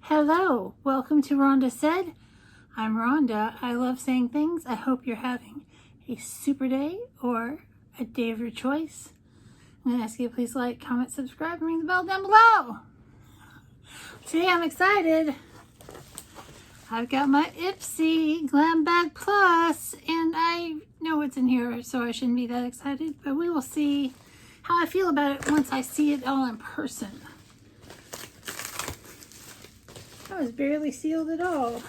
Hello, welcome to Rhonda Said. I'm Rhonda. I love saying things. I hope you're having a super day or a day of your choice. I'm going to ask you to please like, comment, subscribe, and ring the bell down below. Today I'm excited. I've got my Ipsy Glam Bag Plus, and I know what's in here, so I shouldn't be that excited, but we will see how I feel about it once I see it all in person. That was barely sealed at all.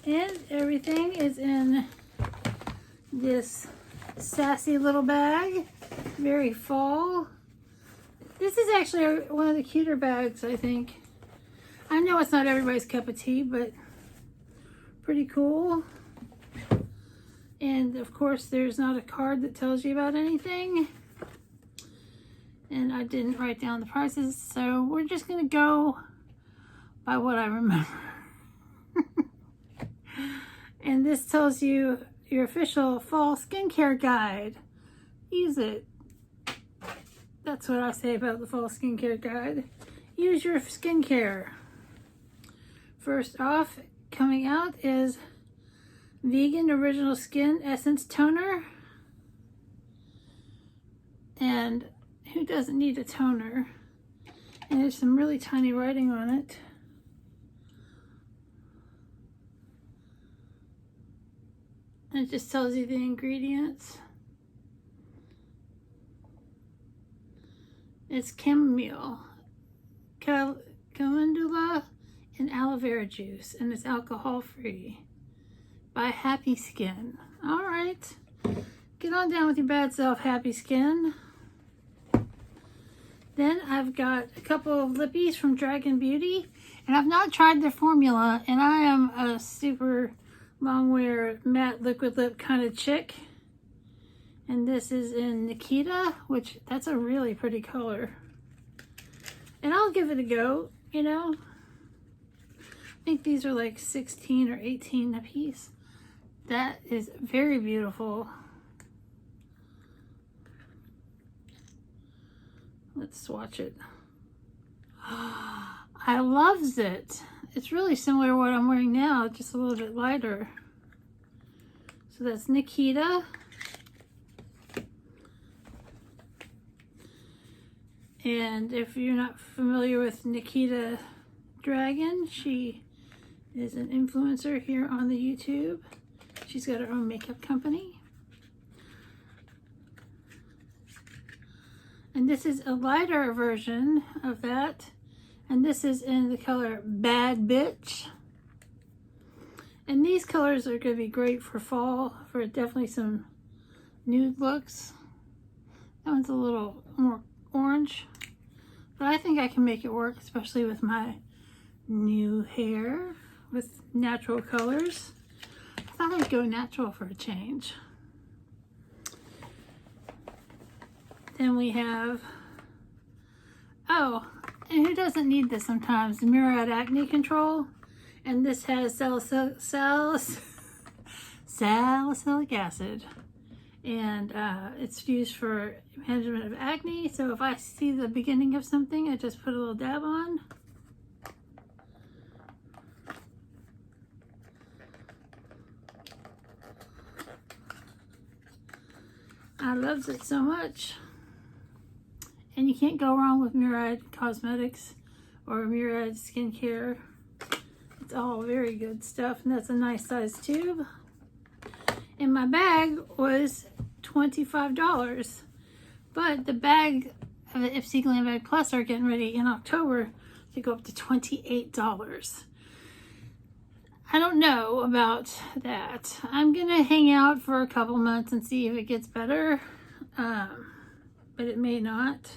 And everything is in this sassy little bag. Very fall. This is actually one of the cuter bags, I think. I know it's not everybody's cup of tea, but pretty cool. And of course, there's not a card that tells you about anything. And I didn't write down the prices, so we're just gonna go by what I remember. And this tells you your official fall skincare guide. Use it. That's what I say about the fall skincare guide. Use your skincare. First off, coming out is Vegan Original Skin Essence Toner. And who doesn't need a toner? And there's some really tiny writing on it. And it just tells you the ingredients. It's chamomile, calendula, and aloe vera juice, and it's alcohol free by Happy Skin. All right, get on down with your bad self, Happy Skin. Then I've got a couple of lippies from Dragon Beauty, and I've not tried their formula, and I am a super long wear matte liquid lip kind of chick. And this is in Nikita, which that's a really pretty color. And I'll give it a go, you know. I think these are like 16 or 18 a piece. That is very beautiful. Let's swatch it. I loves it. It's really similar to what I'm wearing now, just a little bit lighter. So that's Nikita. And if you're not familiar with Nikita Dragon, she is an influencer here on the YouTube. She's got her own makeup company. And this is a lighter version of that. And this is in the color Bad Bitch. And these colors are going to be great for fall, for definitely some nude looks. That one's a little more orange. But I think I can make it work, especially with my new hair with natural colors. I thought I'd go natural for a change. Then we have, oh, and who doesn't need this sometimes? Murad Acne Control. And this has salicylic acid. And it's used for management of acne. So if I see the beginning of something, I just put a little dab on. I loves it so much. And you can't go wrong with Murad Cosmetics or Murad Skincare. It's all very good stuff, and that's a nice size tube. And my bag was $25, but the bag of the Ipsy Glam Bag Plus are getting ready in October to go up to $28. I don't know about that. I'm gonna hang out for a couple months and see if it gets better, but it may not.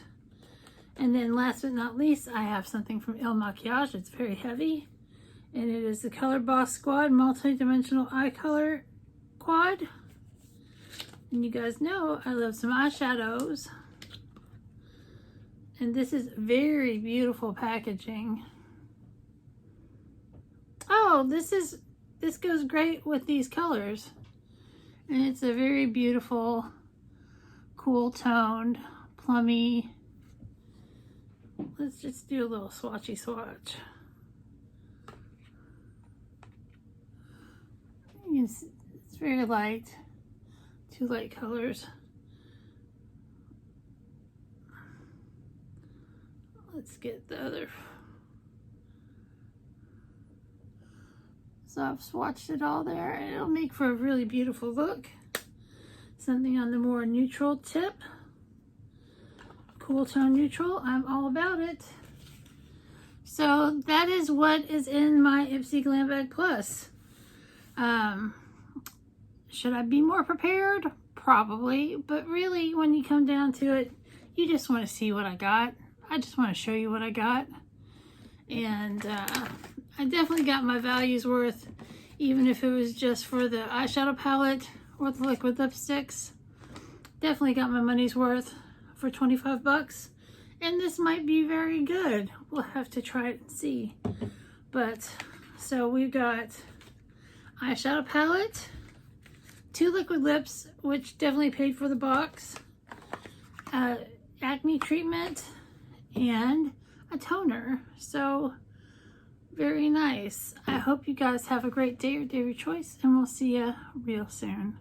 And then last but not least, I have something from Il Makiage. It's very heavy, and it is the Color Boss Squad Multi-Dimensional Eye Color Quad. And you guys know I love some eyeshadows. And this is very beautiful packaging. Oh, this goes great with these colors. And it's a very beautiful, cool toned, plummy let's just do a little swatchy swatch. It's very light, 2 light colors. Let's get the other. So I've swatched it all there, and it'll make for a really beautiful look. Something on the more neutral tip. Cool tone neutral, I'm all about it. So that is what is in my Ipsy Glam Bag Plus. Should I be more prepared? Probably, but really when you come down to it, you just want to see what I got. I just want to show you what I got. And I definitely got my values worth, even if it was just for the eyeshadow palette or the liquid lipsticks. Definitely got my money's worth for 25 bucks. And this might be very good. We'll have to try it and see. But, so we've got eyeshadow palette, 2 liquid lips, which definitely paid for the box, acne treatment, and a toner. So, very nice. I hope you guys have a great day or day of your choice, and we'll see you real soon.